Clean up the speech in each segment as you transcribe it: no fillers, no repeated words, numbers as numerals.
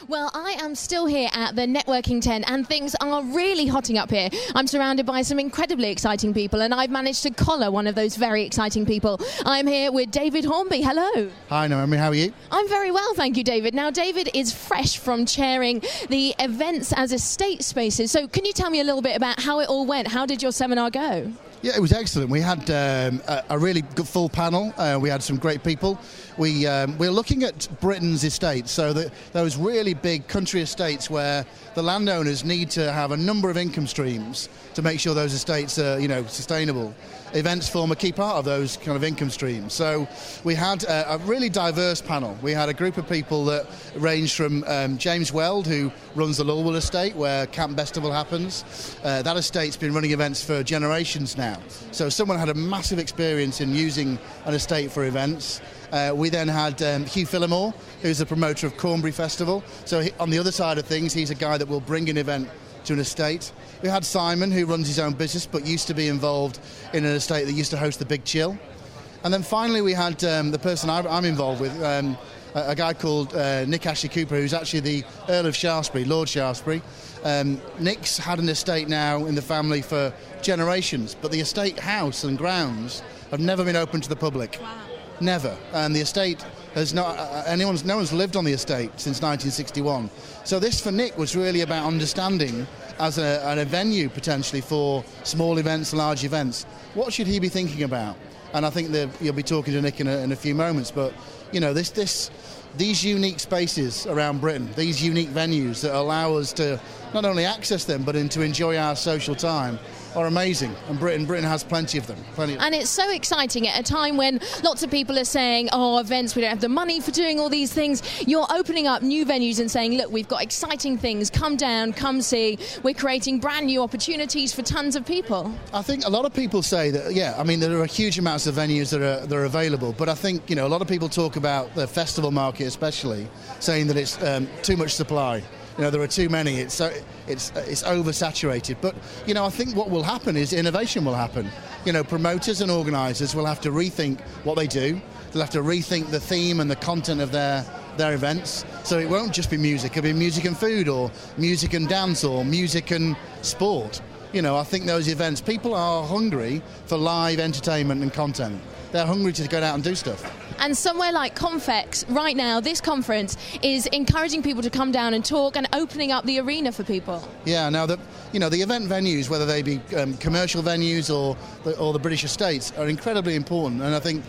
Well, I am still here at the networking tent and things are really hotting up here. I'm surrounded by some incredibly exciting people and I've managed to collar one of those very exciting people. I'm here with David Hornby. Hello. Hi Naomi, how are you? I'm very well, thank you, David. Now, David is fresh from chairing the events as estate spaces. So can you tell me a little bit about how it all went? How did your seminar go? Yeah, it was excellent. We had a really good full panel. We had some great people. We're looking at Britain's estates, so those really big country estates where the landowners need to have a number of income streams to make sure those estates are, sustainable. Events form a key part of those kind of income streams. So we had a really diverse panel. We had a group of people that ranged from James Weld, who runs the Lulwood estate where Camp Festival happens. That estate's been running events for generations now. So someone had a massive experience in using an estate for events. We then had Hugh Phillimore, who's the promoter of Hornby Festival. So on the other side of things, he's a guy that will bring an event to an estate. We had Simon, who runs his own business but used to be involved in an estate that used to host the Big Chill. And then finally we had the person I'm involved with, a guy called Nick Ashley Cooper, who's actually the Earl of Shaftesbury, Lord Shaftesbury. Nick's had an estate now in the family for generations, but the estate house and grounds have never been open to the public. Wow. Never. And the estate has not, no one's lived on the estate since 1961. So this for Nick was really about understanding as a venue potentially for small events, large events. What should he be thinking about? And I think that you'll be talking to Nick in a few moments, but these unique spaces around Britain, these unique venues that allow us to not only access them but to enjoy our social time are amazing, and Britain has plenty of them. And it's so exciting at a time when lots of people are saying, oh, events, we don't have the money for doing all these things. You're opening up new venues and saying, look, we've got exciting things, come down, come see. We're creating brand new opportunities for tons of people. I think a lot of people say that, there are huge amounts of venues that are available, but I think, a lot of people talk about the festival market especially, saying that it's too much supply. There are too many, it's oversaturated. But, I think what will happen is innovation will happen. Promoters and organisers will have to rethink what they do. They'll have to rethink the theme and the content of their events. So it won't just be music, it'll be music and food, or music and dance, or music and sport. I think those events, people are hungry for live entertainment and content. They're hungry to go out and do stuff. And somewhere like Confex, right now, this conference is encouraging people to come down and talk and opening up the arena for people. Yeah, now the event venues, whether they be commercial venues or the British estates, are incredibly important. And I think,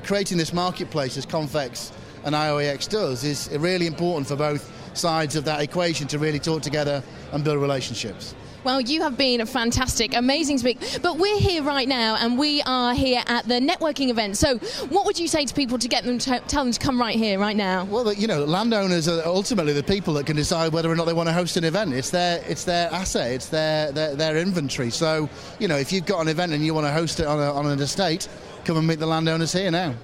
creating this marketplace as Confex and IOEX does is really important for both sides of that equation to really talk together and build relationships. Well, you have been a fantastic, amazing speaker. But we're here right now and we are here at the networking event. So what would you say to people to get them to tell them to come right here, right now? Well, landowners are ultimately the people that can decide whether or not they want to host an event. It's their asset, it's their inventory. So, if you've got an event and you want to host it on an estate, come and meet the landowners here now.